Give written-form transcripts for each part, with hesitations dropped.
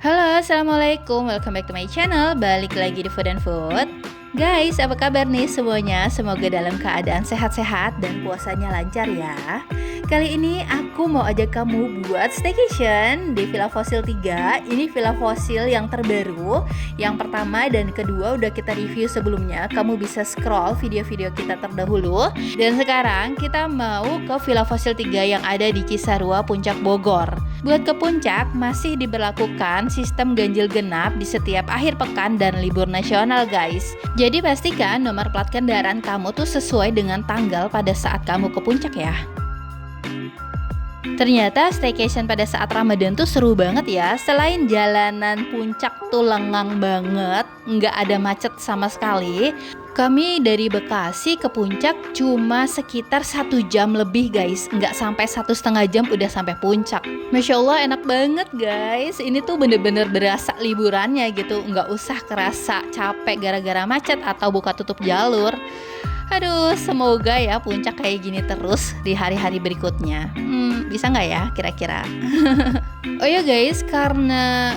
Halo, assalamualaikum. Welcome back to my channel. Balik lagi di Food and Food. Guys, apa kabar nih semuanya? Semoga dalam keadaan sehat-sehat dan puasanya lancar ya. Kali ini aku mau ajak kamu buat staycation di Villa Fossil 3. Ini Villa Fossil yang terbaru. Yang pertama dan kedua udah kita review sebelumnya. Kamu bisa scroll video-video kita terdahulu. Dan sekarang kita mau ke Villa Fossil 3 yang ada di Cisarua, Puncak Bogor. Buat ke puncak masih diberlakukan sistem ganjil genap di setiap akhir pekan dan libur nasional, guys. Jadi pastikan nomor plat kendaraan kamu tuh sesuai dengan tanggal pada saat kamu ke puncak ya. Ternyata staycation pada saat Ramadan tuh seru banget ya. Selain jalanan puncak tuh lengang banget, nggak ada macet sama sekali. Kami dari Bekasi ke puncak cuma sekitar 1 jam lebih, guys. Nggak sampai 1,5 jam udah sampai puncak. Masya Allah, enak banget, guys. Ini tuh bener-bener berasa liburannya gitu. Nggak usah kerasa capek gara-gara macet atau buka tutup jalur. Aduh, semoga ya puncak kayak gini terus di hari-hari berikutnya. Bisa nggak ya kira-kira? Oh ya guys, karena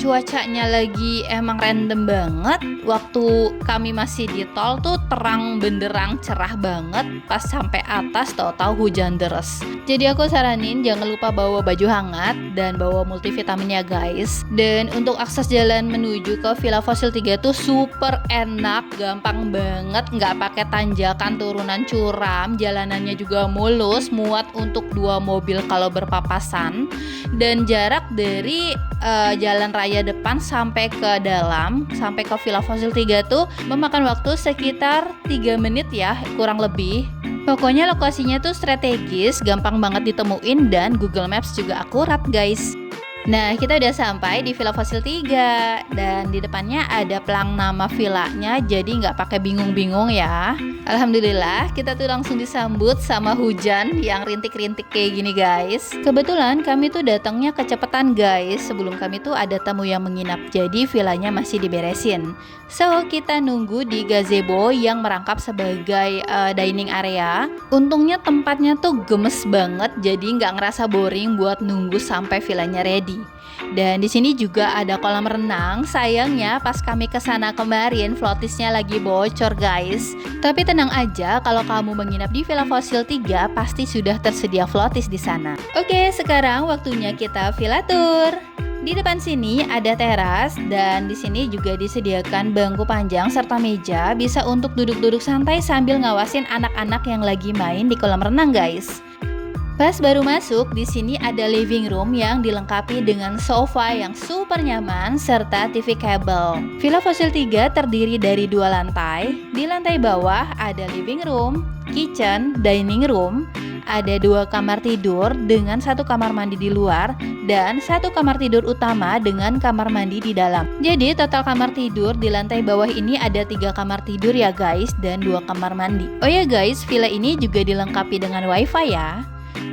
cuacanya lagi emang random banget. Waktu kami masih di tol tuh terang benderang cerah banget. Pas sampai atas tahu-tahu hujan deras. Jadi aku saranin jangan lupa bawa baju hangat dan bawa multivitamin ya guys. Dan untuk akses jalan menuju ke Villa Fossil 3 tuh super enak, gampang banget, nggak pakai tanjakan turunan curam, jalanannya juga mulus, muat untuk 2 mobil kalau berpapasan. Dan jarak dari jalan raya depan sampai ke dalam, sampai ke Villa Fossil 3 tuh memakan waktu sekitar 3 menit ya, kurang lebih. Pokoknya lokasinya tuh strategis, gampang banget ditemuin, dan Google Maps juga akurat guys. Nah, kita udah sampai di Villa Fossil 3 dan di depannya ada pelang nama villanya, jadi nggak pakai bingung-bingung ya. Alhamdulillah, kita tuh langsung disambut sama hujan yang rintik-rintik kayak gini guys. Kebetulan kami tuh datangnya kecepatan guys, sebelum kami tuh ada tamu yang menginap, jadi villanya masih diberesin. So, kita nunggu di gazebo yang merangkap sebagai dining area. Untungnya tempatnya tuh gemes banget, jadi nggak ngerasa boring buat nunggu sampai villanya ready. Dan di sini juga ada kolam renang. Sayangnya pas kami kesana kemarin floatisnya lagi bocor guys. Tapi tenang aja, kalau kamu menginap di Villa Fossil 3 pasti sudah tersedia floatis di sana. Oke, sekarang waktunya kita villa tour. Di depan sini ada teras dan di sini juga disediakan bangku panjang serta meja, bisa untuk duduk-duduk santai sambil ngawasin anak-anak yang lagi main di kolam renang guys. Pas baru masuk, di sini ada living room yang dilengkapi dengan sofa yang super nyaman serta TV kabel. Villa Fossil 3 terdiri dari 2 lantai. Di lantai bawah ada living room, kitchen, dining room, ada 2 kamar tidur dengan 1 kamar mandi di luar dan 1 kamar tidur utama dengan kamar mandi di dalam. Jadi total kamar tidur di lantai bawah ini ada 3 kamar tidur ya guys dan 2 kamar mandi. Oh ya guys, villa ini juga dilengkapi dengan wifi ya.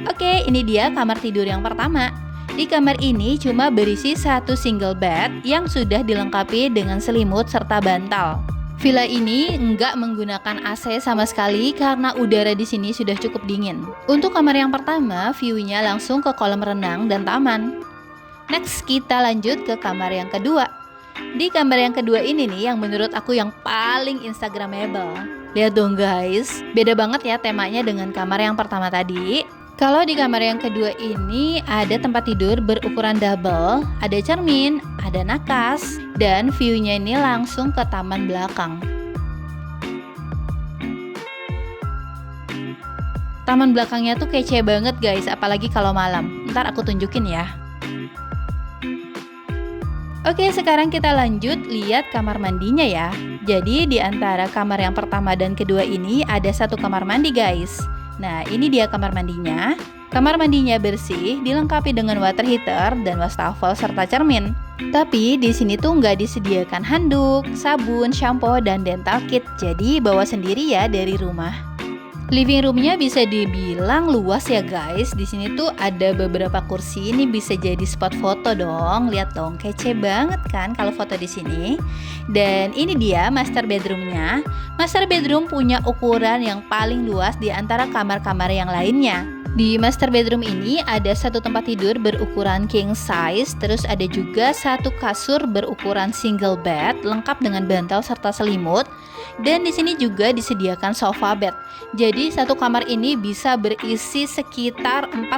Oke, ini dia kamar tidur yang pertama. Di kamar ini cuma berisi 1 single bed yang sudah dilengkapi dengan selimut serta bantal. Villa ini enggak menggunakan AC sama sekali karena udara di sini sudah cukup dingin. Untuk kamar yang pertama, view-nya langsung ke kolam renang dan taman. Next, kita lanjut ke kamar yang kedua. Di kamar yang kedua ini nih yang menurut aku yang paling instagramable. Lihat dong guys, beda banget ya temanya dengan kamar yang pertama tadi. Kalau di kamar yang kedua ini ada tempat tidur berukuran double, ada cermin, ada nakas, dan view-nya ini langsung ke taman belakang. Taman belakangnya tuh kece banget guys, apalagi kalau malam. Ntar aku tunjukin ya. Oke, sekarang kita lanjut lihat kamar mandinya ya. Jadi di antara kamar yang pertama dan kedua ini ada 1 kamar mandi guys. Nah, ini dia kamar mandinya. Kamar mandinya bersih, dilengkapi dengan water heater dan wastafel serta cermin. Tapi di sini tuh nggak disediakan handuk, sabun, shampoo, dan dental kit. Jadi bawa sendiri ya dari rumah. Living roomnya bisa dibilang luas ya guys. Di sini tuh ada beberapa kursi, ini bisa jadi spot foto dong. Lihat dong, kece banget kan kalau foto di sini. Dan ini dia master bedroomnya. Master bedroom punya ukuran yang paling luas di antara kamar-kamar yang lainnya. Di master bedroom ini ada satu tempat tidur berukuran king size, terus ada juga satu kasur berukuran single bed lengkap dengan bantal serta selimut. Dan di sini juga disediakan sofa bed. Jadi satu kamar ini bisa berisi sekitar 4-5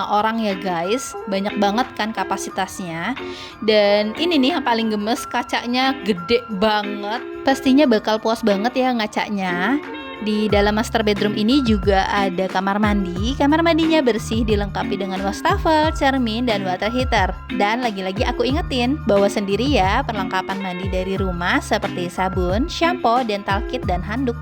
orang ya guys. Banyak banget kan kapasitasnya. Dan ini nih yang paling gemes, kacanya gede banget. Pastinya bakal puas banget ya ngacanya. Di dalam master bedroom ini juga ada kamar mandi. Kamar mandinya bersih, dilengkapi dengan wastafel, cermin, dan water heater. Dan lagi-lagi aku ingetin, bawa sendiri ya perlengkapan mandi dari rumah seperti sabun, shampoo, dental kit, dan handuk.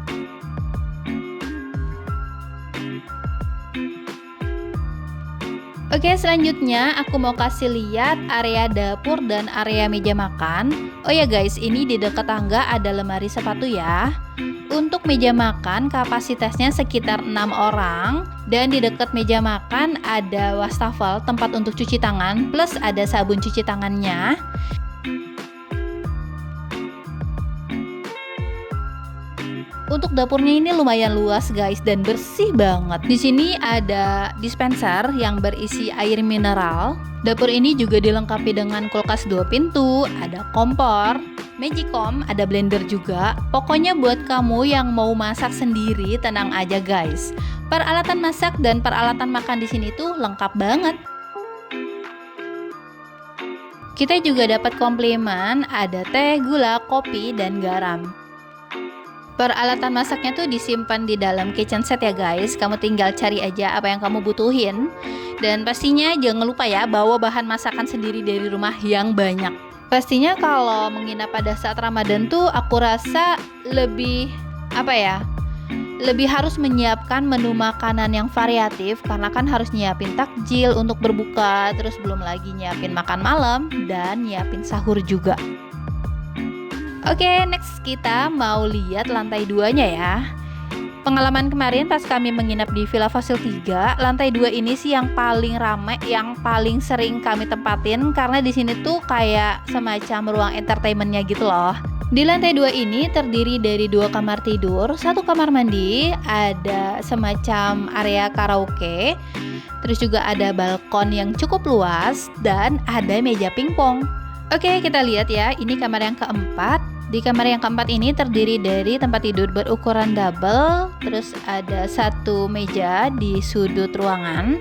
Oke, selanjutnya aku mau kasih lihat area dapur dan area meja makan. Oh ya guys, ini di dekat tangga ada lemari sepatu ya. Untuk meja makan kapasitasnya sekitar 6 orang. Dan di dekat meja makan ada wastafel, tempat untuk cuci tangan, plus ada sabun cuci tangannya. Untuk dapurnya ini lumayan luas guys dan bersih banget. Di sini ada dispenser yang berisi air mineral. Dapur ini juga dilengkapi dengan kulkas 2 pintu, ada kompor, magicom, ada blender juga. Pokoknya buat kamu yang mau masak sendiri tenang aja guys. Peralatan masak dan peralatan makan di sini tuh lengkap banget. Kita juga dapat komplimen, ada teh, gula, kopi, dan garam. Peralatan masaknya tuh disimpan di dalam kitchen set ya guys. Kamu tinggal cari aja apa yang kamu butuhin. Dan pastinya jangan lupa ya bawa bahan masakan sendiri dari rumah yang banyak. Pastinya kalau menginap pada saat Ramadan tuh aku rasa lebih lebih harus menyiapkan menu makanan yang variatif, karena kan harus nyiapin takjil untuk berbuka, terus belum lagi nyiapin makan malam dan nyiapin sahur juga. Oke, next kita mau lihat lantai 2-nya ya. Pengalaman kemarin pas kami menginap di Villa Fossil 3, lantai 2 ini sih yang paling ramai, yang paling sering kami tempatin, karena di sini tuh kayak semacam ruang entertainmentnya gitu loh. Di lantai 2 ini terdiri dari 2 kamar tidur, 1 kamar mandi, ada semacam area karaoke, terus juga ada balkon yang cukup luas, dan ada meja pingpong. Oke, kita lihat ya, ini kamar yang keempat. Di kamar yang keempat ini terdiri dari tempat tidur berukuran double, terus ada 1 meja di sudut ruangan.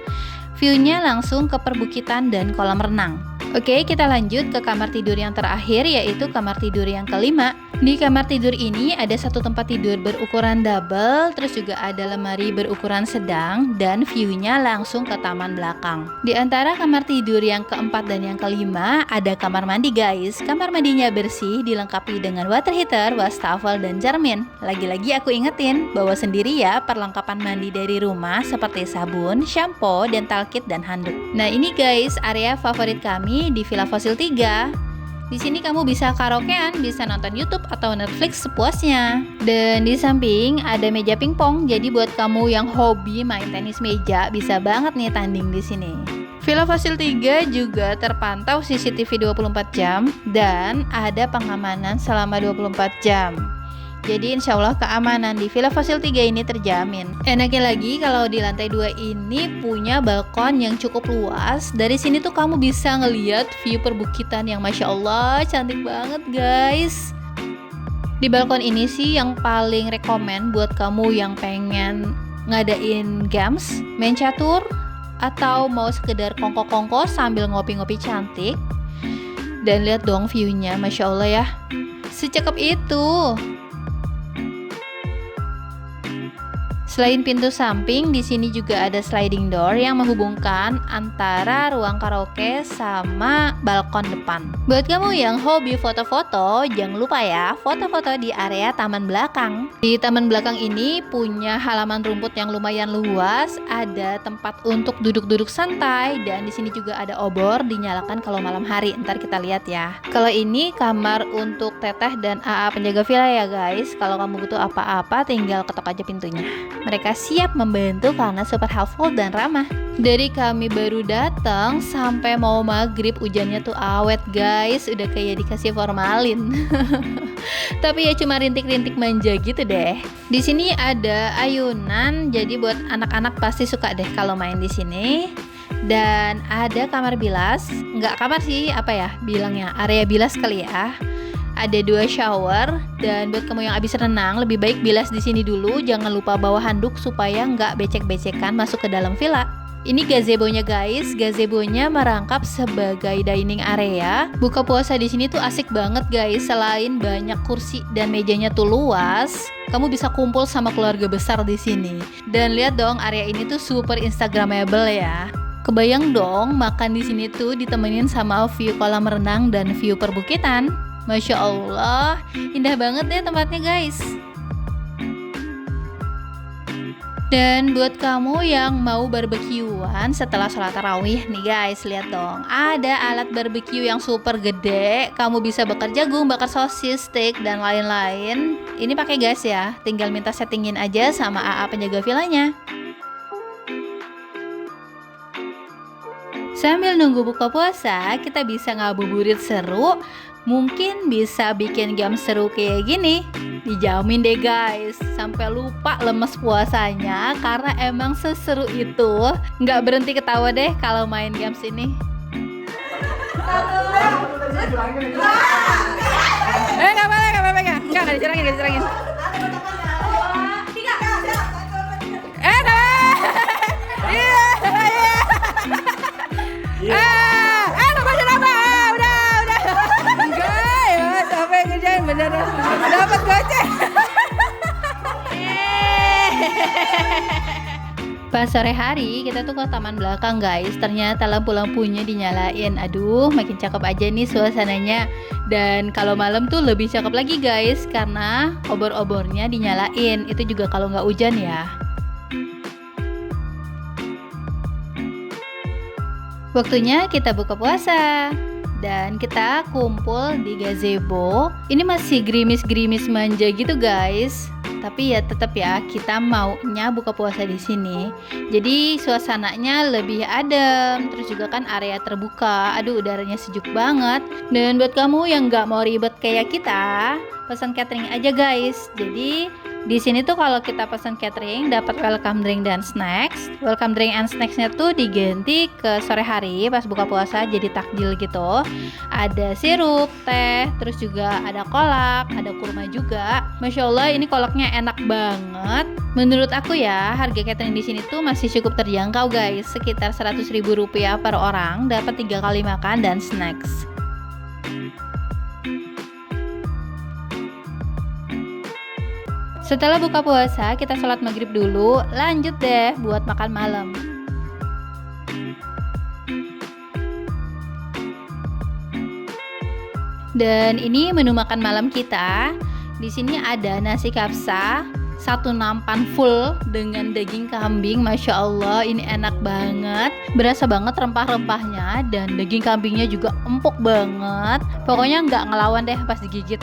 View-nya langsung ke perbukitan dan kolam renang. Oke, kita lanjut ke kamar tidur yang terakhir, yaitu kamar tidur yang kelima. Di kamar tidur ini ada 1 tempat tidur berukuran double, terus juga ada lemari berukuran sedang, dan view-nya langsung ke taman belakang. Di antara kamar tidur yang keempat dan yang kelima ada kamar mandi guys. Kamar mandinya bersih, dilengkapi dengan water heater, wastafel, dan cermin. Lagi-lagi aku ingetin, bawa sendiri ya perlengkapan mandi dari rumah seperti sabun, shampoo, dental kit, dan handuk. Nah ini guys, area favorit kami di Villa Fossil 3. Di sini kamu bisa karaokean, bisa nonton YouTube atau Netflix sepuasnya. Dan di samping ada meja pingpong, jadi buat kamu yang hobi main tenis meja bisa banget nih tanding di sini. Villa Fossil 3 juga terpantau CCTV 24 jam dan ada pengamanan selama 24 jam. Jadi insya Allah keamanan di Villa Fossil 3 ini terjamin. Enaknya lagi kalau di lantai 2 ini punya balkon yang cukup luas. Dari sini tuh kamu bisa ngeliat view perbukitan yang Masya Allah cantik banget guys. Di balkon ini sih yang paling rekomen buat kamu yang pengen ngadain games, main catur, atau mau sekedar kongko-kongko sambil ngopi-ngopi cantik. Dan lihat dong view-nya, Masya Allah ya, secakep itu. Selain pintu samping, di sini juga ada sliding door yang menghubungkan antara ruang karaoke sama balkon depan. Buat kamu yang hobi foto-foto, jangan lupa ya, foto-foto di area taman belakang. Di taman belakang ini punya halaman rumput yang lumayan luas, ada tempat untuk duduk-duduk santai, dan di sini juga ada obor dinyalakan kalau malam hari. Ntar kita lihat ya. Kalau ini kamar untuk teteh dan AA penjaga villa ya guys. Kalau kamu butuh apa-apa, tinggal ketok aja pintunya. Mereka siap membantu karena super helpful dan ramah. Dari kami baru datang sampai mau maghrib hujannya tuh awet guys, udah kayak dikasih formalin. Tapi ya cuma rintik-rintik manja gitu deh. Di sini ada ayunan, jadi buat anak-anak pasti suka deh kalau main di sini. Dan ada kamar bilas, nggak kamar sih, apa ya bilangnya, area bilas kali ya. Ada 2 shower, dan buat kamu yang habis renang lebih baik bilas di sini dulu, jangan lupa bawa handuk supaya nggak becek-becekan masuk ke dalam villa. Ini gazebo-nya guys, gazebo-nya merangkap sebagai dining area. Buka puasa di sini tuh asik banget guys, selain banyak kursi dan mejanya tuh luas, kamu bisa kumpul sama keluarga besar di sini. Dan lihat dong, area ini tuh super instagramable ya. Kebayang dong makan di sini tuh ditemenin sama view kolam renang dan view perbukitan. Masya Allah, indah banget deh tempatnya guys. Dan buat kamu yang mau barbekyuan setelah sholat tarawih nih guys, lihat dong, ada alat barbecue yang super gede. Kamu bisa bakar jagung, bakar sosis, steak, dan lain-lain. Ini pakai gas ya, tinggal minta settingin aja sama AA penjaga villanya. Sambil nunggu buka puasa, kita bisa ngabuburit seru. Mungkin bisa bikin game seru kayak gini. Dijamin deh guys, sampai lupa lemes puasanya karena emang seseru itu. Nggak berhenti ketawa deh kalau main games ini. Nggak boleh, nggak dicerangin. Beneran dapat goceng. Pas sore hari kita tuh ke taman belakang guys, ternyata lampu-lampunya dinyalain. Aduh, makin cakep aja nih suasananya. Dan kalau malam tuh lebih cakep lagi guys, karena obor-obornya dinyalain. Itu juga kalau nggak hujan ya. Waktunya kita buka puasa. Dan kita kumpul di gazebo. Ini masih gerimis-gerimis manja gitu guys. Tapi ya tetap ya, kita maunya buka puasa di sini. Jadi suasananya lebih adem, terus juga kan area terbuka. Aduh, udaranya sejuk banget. Dan buat kamu yang nggak mau ribet kayak kita, pesan catering aja guys. Jadi di sini tuh kalau kita pesan catering dapat welcome drink dan snacks. Welcome drink and snacksnya tuh diganti ke sore hari pas buka puasa jadi takjil gitu. Ada sirup, teh, terus juga ada kolak, ada kurma juga. Masya Allah, ini kolaknya enak banget. Menurut aku ya, harga catering di sini tuh masih cukup terjangkau guys. Sekitar 100.000 rupiah per orang, dapat 3 kali makan dan snacks. Setelah buka puasa, kita sholat maghrib dulu, lanjut deh buat makan malam. Dan ini menu makan malam kita. Di sini ada nasi kapsa, 1 nampan full dengan daging kambing. Masya Allah, ini enak banget. Berasa banget rempah-rempahnya dan daging kambingnya juga empuk banget. Pokoknya nggak ngelawan deh pas digigit.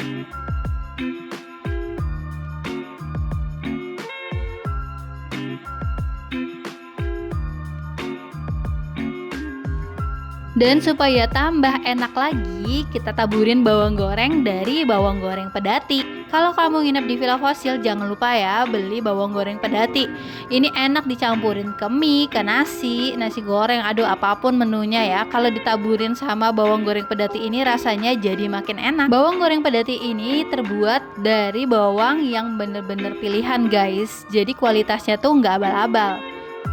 Dan supaya tambah enak lagi, kita taburin bawang goreng dari bawang goreng pedati. Kalau kamu nginep di Villa Fossil, jangan lupa ya beli bawang goreng pedati. Ini enak dicampurin ke mie, ke nasi goreng, aduh apapun menunya ya. Kalau ditaburin sama bawang goreng pedati ini rasanya jadi makin enak. Bawang goreng pedati ini terbuat dari bawang yang bener-bener pilihan guys. Jadi kualitasnya tuh nggak abal-abal.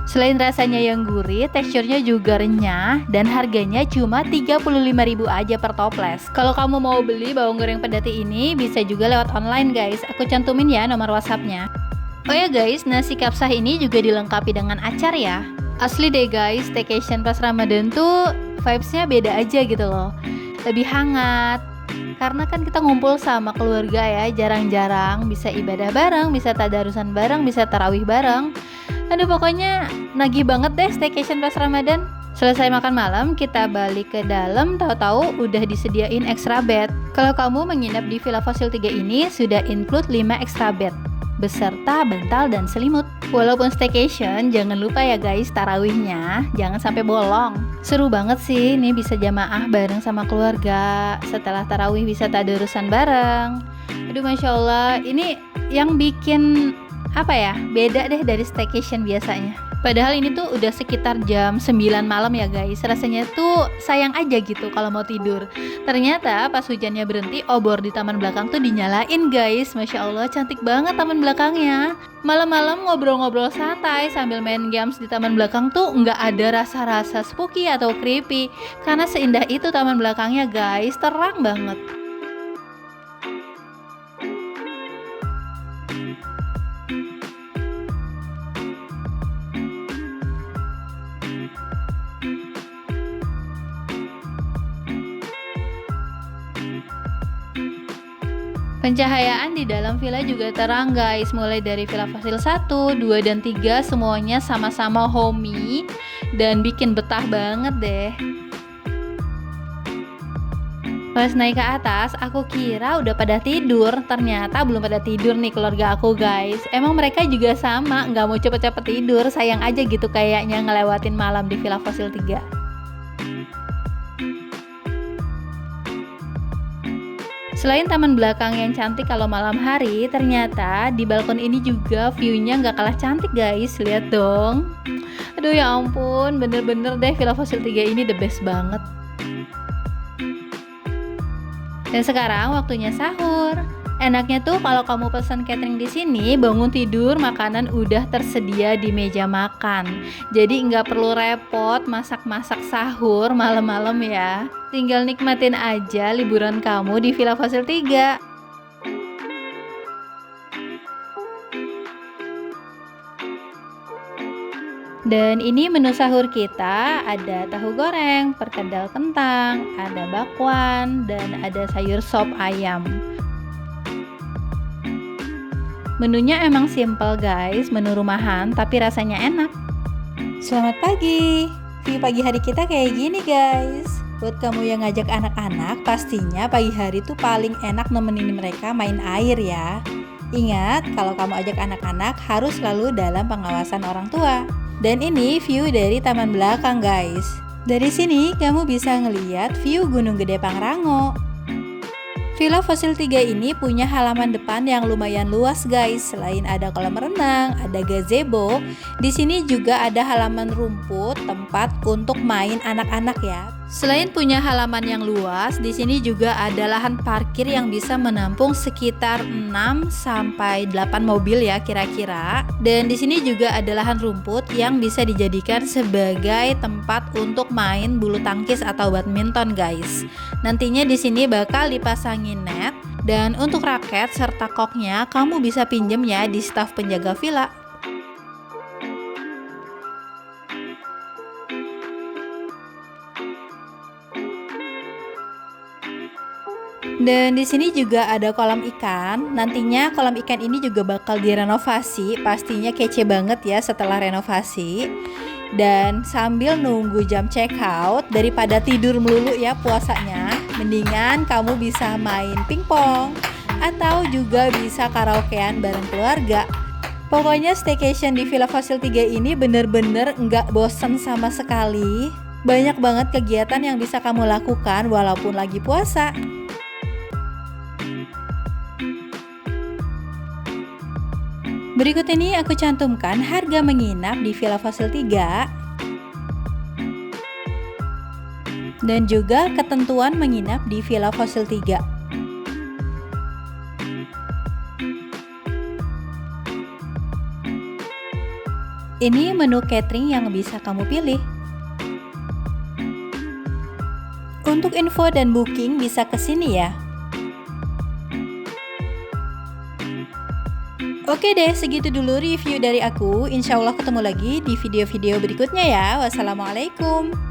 Selain rasanya yang gurih, teksturnya juga renyah dan harganya cuma 35.000 aja per toples. Kalau kamu mau beli bawang goreng pedati ini bisa juga lewat online guys. Aku cantumin ya nomor WhatsApp-nya. Oh ya guys, nasi kapsah ini juga dilengkapi dengan acar ya. Asli deh guys, staycation pas Ramadan tuh vibes-nya beda aja gitu loh. Lebih hangat. Karena kan kita ngumpul sama keluarga ya, jarang-jarang bisa ibadah bareng, bisa tadarusan bareng, bisa tarawih bareng. Aduh pokoknya nagih banget deh staycation pas Ramadan. Selesai makan malam, kita balik ke dalam, tahu-tahu udah disediain extra bed. Kalau kamu menginap di Villa Fossil 3 ini sudah include 5 extra bed. beserta bantal dan selimut. Walaupun staycation, jangan lupa ya guys, tarawihnya jangan sampai bolong. Seru banget sih, ini bisa jamaah bareng sama keluarga. Setelah tarawih bisa tadarusan bareng. Aduh Masya Allah, ini yang bikin beda deh dari staycation biasanya. Padahal ini tuh udah sekitar jam 9 malam ya guys. Rasanya tuh sayang aja gitu kalau mau tidur. Ternyata pas hujannya berhenti, obor di taman belakang tuh dinyalain guys. Masya Allah, cantik banget taman belakangnya. Malam-malam ngobrol-ngobrol santai sambil main games di taman belakang tuh nggak ada rasa-rasa spooky atau creepy. Karena seindah itu taman belakangnya guys, terang banget. Pencahayaan di dalam villa juga terang guys, mulai dari villa fosil 1, 2, dan 3 semuanya sama-sama homey dan bikin betah banget deh. Pas naik ke atas, aku kira udah pada tidur, ternyata belum pada tidur nih keluarga aku guys. Emang mereka juga sama, nggak mau cepet-cepet tidur, sayang aja gitu kayaknya ngelewatin malam di villa fosil 3. Selain taman belakang yang cantik kalau malam hari, ternyata di balkon ini juga view-nya nggak kalah cantik guys. Lihat dong. Aduh ya ampun, bener-bener deh Villa Fosil 3 ini the best banget. Dan sekarang waktunya sahur. Enaknya tuh kalau kamu pesan catering di sini, bangun tidur makanan udah tersedia di meja makan. Jadi nggak perlu repot masak-masak sahur malam-malam ya. Tinggal nikmatin aja liburan kamu di Villa Fosil 3. Dan ini menu sahur kita, ada tahu goreng, perkedel kentang, ada bakwan, dan ada sayur sop ayam. Menunya emang simple guys, menu rumahan tapi rasanya enak. Selamat pagi. View pagi hari kita kayak gini guys. Buat kamu yang ngajak anak-anak, pastinya pagi hari tuh paling enak nemenin mereka main air ya. Ingat, kalau kamu ajak anak-anak harus selalu dalam pengawasan orang tua. Dan ini view dari taman belakang guys. Dari sini kamu bisa ngeliat view Gunung Gede Pangrango. Villa Fosil 3 ini punya halaman depan yang lumayan luas guys. Selain ada kolam renang, ada gazebo, di sini juga ada halaman rumput, tempat untuk main anak-anak ya. Selain punya halaman yang luas, di sini juga ada lahan parkir yang bisa menampung sekitar 6 sampai 8 mobil ya kira-kira. Dan di sini juga ada lahan rumput yang bisa dijadikan sebagai tempat untuk main bulu tangkis atau badminton guys. Nantinya di sini bakal dipasangin net, dan untuk raket serta koknya kamu bisa pinjem ya di staf penjaga villa. Dan di sini juga ada kolam ikan. Nantinya kolam ikan ini juga bakal direnovasi. Pastinya kece banget ya setelah renovasi. Dan sambil nunggu jam check out, daripada tidur melulu ya puasanya, mendingan kamu bisa main pingpong atau juga bisa karaokean bareng keluarga. Pokoknya staycation di Villa Fosil 3 ini bener-bener nggak bosen sama sekali. Banyak banget kegiatan yang bisa kamu lakukan walaupun lagi puasa. Berikut ini aku cantumkan harga menginap di Villa Fosil 3 dan juga ketentuan menginap di Villa Fosil 3. Ini menu catering yang bisa kamu pilih. Untuk info dan booking bisa ke sini ya. Oke deh, segitu dulu review dari aku. Insya Allah ketemu lagi di video-video berikutnya ya. Wassalamualaikum.